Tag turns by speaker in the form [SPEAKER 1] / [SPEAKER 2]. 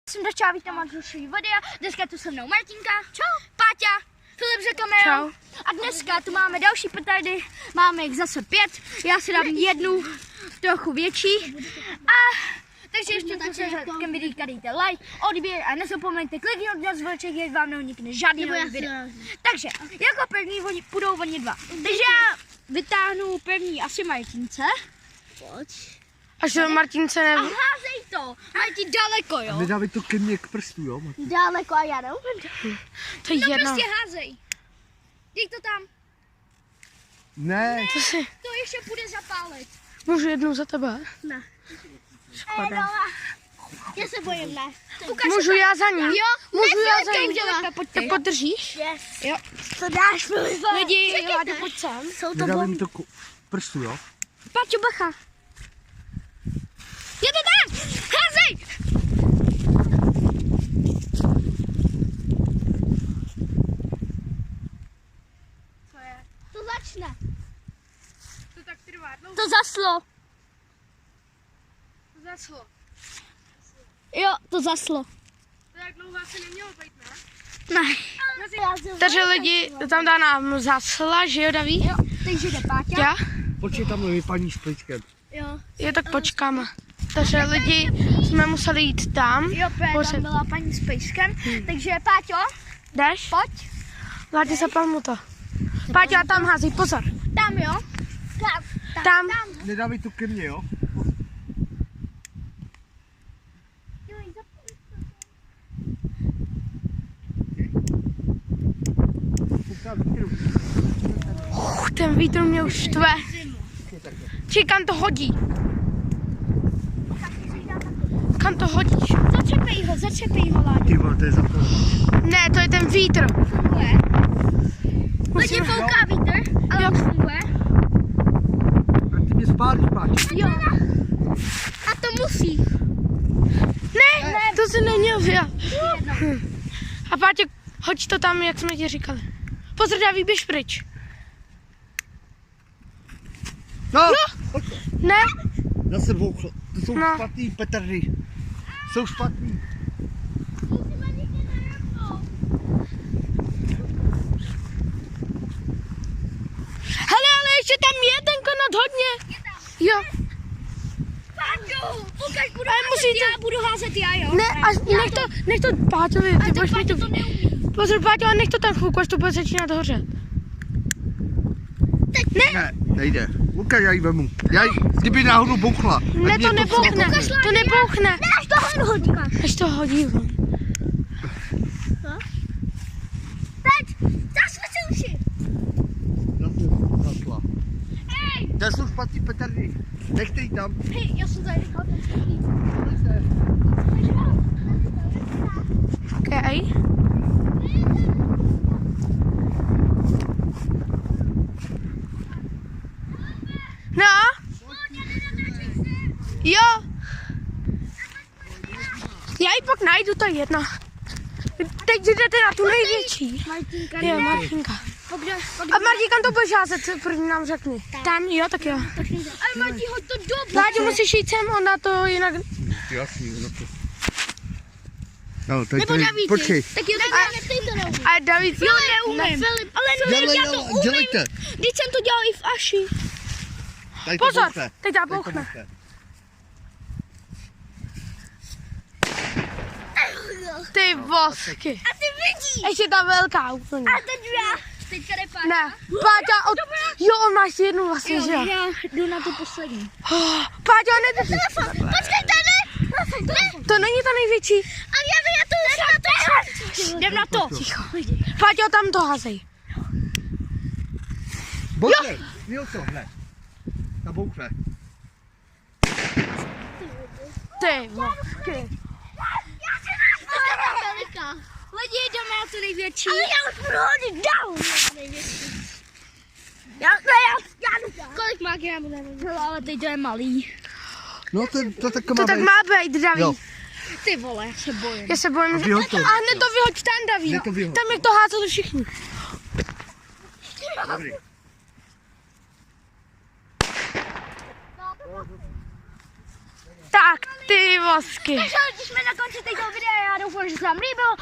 [SPEAKER 1] Jsem začala vítám další videa, dneska tu se mnou Martinka, čau, Páťa, Filip za kamerou a dneska tu máme další petardy, máme jich zase 5, já si dám jednu trochu větší a takže ještě tu se řadkem vidíka dejte like, odběr a nezapomeňte kliknout na zvonček, jak vám neunikne žádný nový video. Takže jako první půjdou oni dva, takže já vytáhnu první asi Martince. Pojď.
[SPEAKER 2] Až do Martince
[SPEAKER 1] A házej to, Martin daleko, jo?
[SPEAKER 3] A nedávej to ke mně k prstu, jo?
[SPEAKER 1] Daleko a já neumím.
[SPEAKER 2] To je
[SPEAKER 1] No
[SPEAKER 2] jedno.
[SPEAKER 1] prostě házej. Dej to tam.
[SPEAKER 3] Ne.
[SPEAKER 2] To si
[SPEAKER 1] To ještě půjde zapálit.
[SPEAKER 2] můžu jednou za tebe.
[SPEAKER 1] Ne.
[SPEAKER 2] Škoda.
[SPEAKER 1] Já se bojím, ne.
[SPEAKER 2] Můžu já za ní?
[SPEAKER 1] Jo,
[SPEAKER 2] Můžu já za
[SPEAKER 1] to
[SPEAKER 2] ní?
[SPEAKER 1] udělat.
[SPEAKER 2] Tak podržíš?
[SPEAKER 1] Yes.
[SPEAKER 2] Jo.
[SPEAKER 1] To dáš, Filipe.
[SPEAKER 2] Lidi, Láďo, pojď sem.
[SPEAKER 1] Jsou to
[SPEAKER 3] Nedávej mi
[SPEAKER 1] bomby.
[SPEAKER 3] to k prstu, jo?
[SPEAKER 2] Páťo, bacha.
[SPEAKER 1] Je to tak! Házej!
[SPEAKER 2] Co je?
[SPEAKER 1] To začne.
[SPEAKER 2] To tak trvá dlouho.
[SPEAKER 1] To zaslo.
[SPEAKER 2] To zaslo.
[SPEAKER 1] Jo, to zaslo.
[SPEAKER 2] To tak dlouho asi nemělo být, ne?
[SPEAKER 1] Ne.
[SPEAKER 2] Takže lidi, tam dá nám zasla, že jo, Daví?
[SPEAKER 1] Jo, takže jde Páťa.
[SPEAKER 2] Já?
[SPEAKER 3] Počkej, tam je paní s pličkem.
[SPEAKER 1] Jo.
[SPEAKER 2] Jo, tak počkáme. Takže lidi, jsme museli jít tam.
[SPEAKER 1] Jo, tam byla paní s pejskem. Takže Páťo,
[SPEAKER 2] Jdeš?
[SPEAKER 1] pojď.
[SPEAKER 2] Láďo, zapal mu to. Páťo, a tam házej, pozor.
[SPEAKER 1] Tam, jo.
[SPEAKER 2] Tam.
[SPEAKER 3] Nedávej to ke mně, jo?
[SPEAKER 2] Ten vítr mě už štve. Či kam to hodí? Kam to hodíš?
[SPEAKER 1] Začepej ho, Láďo.
[SPEAKER 3] Ty vole, to je zapal.
[SPEAKER 2] Ne, to je ten vítr.
[SPEAKER 1] Funguje. Lidi fouká vítr, ale už funguje.
[SPEAKER 3] A ty mě spálíš, páč.
[SPEAKER 1] Jo. A to musí.
[SPEAKER 2] Ne, to si neměl dělat. A Páťo, hoď to tam, jak jsme ti říkali. Pozor, Daví, běž pryč.
[SPEAKER 3] No!
[SPEAKER 2] Ne?
[SPEAKER 3] Zase bouchlo. To jsou
[SPEAKER 2] No.
[SPEAKER 3] špatný petardy. Jsou špatný.
[SPEAKER 2] Hele, ale ještě tam je ten konat hodně. Jo.
[SPEAKER 1] Páťo, ukaž, budu
[SPEAKER 2] Ale
[SPEAKER 1] házet
[SPEAKER 2] musíte-
[SPEAKER 1] já, budu házet já, jo.
[SPEAKER 2] Ne, až nech to Páťovi, ty budeš mít to.
[SPEAKER 1] to neumí.
[SPEAKER 2] Pozor, Páťo, a nech to tam chvilku, až to bude začínat hořet.
[SPEAKER 3] Ne, nejde. Ukaž, já ji vemu. Kdyby náhodou bouchla. tak
[SPEAKER 2] Ne,
[SPEAKER 3] mě
[SPEAKER 2] to nebouchne,
[SPEAKER 3] překvapí.
[SPEAKER 2] to nebouchne.
[SPEAKER 1] Ne, až tohle hodíš.
[SPEAKER 2] Až to hodí von.
[SPEAKER 1] Teď, zasvětil uši.
[SPEAKER 3] Zase zasla.
[SPEAKER 1] Hej,
[SPEAKER 3] To jsou špatný petardy. Nechte ji tam.
[SPEAKER 1] hej, já jsem tady nechal ten stolík.
[SPEAKER 2] Okay. No? Jo. Já ji pak najdu, to je jedno. Teď jdete na tu největší.
[SPEAKER 1] Martinka,
[SPEAKER 2] Jo, Martinka. A Martinka, kam to budeš házet, první nám řekni. Tam, jo, tak jo.
[SPEAKER 1] Ale Martin, hoď to do
[SPEAKER 2] Láďo, musíš jít sem, ona to jinak...
[SPEAKER 3] Jasný, no to. No, tak
[SPEAKER 1] Nebo
[SPEAKER 3] tady,
[SPEAKER 1] Davíti.
[SPEAKER 3] počkej.
[SPEAKER 1] Tak jo, tak ty to neumí.
[SPEAKER 2] A David,
[SPEAKER 1] Jo, neumím. Filip, ale ne, já to umím.
[SPEAKER 3] Dělejte.
[SPEAKER 1] Když jsem to dělal i v Aši.
[SPEAKER 3] Tady to
[SPEAKER 2] Pozor,
[SPEAKER 3] bouchne.
[SPEAKER 2] teď
[SPEAKER 3] Tady to
[SPEAKER 2] bouchne.
[SPEAKER 3] bouchne.
[SPEAKER 2] Ty vosky.
[SPEAKER 1] A ty vidíš.
[SPEAKER 2] Ještě ta velká úplně.
[SPEAKER 1] A teď já. Teďka jde Páťa.
[SPEAKER 2] Ne, Páťa, jo, on máš jednu vlastně, že jo?
[SPEAKER 1] Já jdu na tu poslední.
[SPEAKER 2] Páťa, ne,
[SPEAKER 1] Počkejte, ne.
[SPEAKER 2] to není ta největší.
[SPEAKER 1] Ale já to už na to. Jdem na to.
[SPEAKER 2] Ticho. Páťa, tam to házej.
[SPEAKER 3] Bouchne. Jo to, hned. Ta bouchne.
[SPEAKER 2] Ty vosky.
[SPEAKER 1] Lidi, jdeme na tu největší. Ale já už budu hodit dál. Já jdu. Kolik má gramů nevím. No, ale teď to je malý.
[SPEAKER 3] No to tak
[SPEAKER 2] To
[SPEAKER 3] má
[SPEAKER 2] tak
[SPEAKER 3] být.
[SPEAKER 2] má být, Daví.
[SPEAKER 3] Jo.
[SPEAKER 1] Ty vole, já se bojím.
[SPEAKER 2] Já se bojím.
[SPEAKER 3] A vyhoď to.
[SPEAKER 2] A hned to vyhoď tam, Daví.
[SPEAKER 3] Hned to vyhoď.
[SPEAKER 2] Tam jak to házeli všichni.
[SPEAKER 3] Dobrý.
[SPEAKER 2] Tak, ty vosky.
[SPEAKER 1] Takže jsme na konci této videa, já doufám, že se vám líbilo.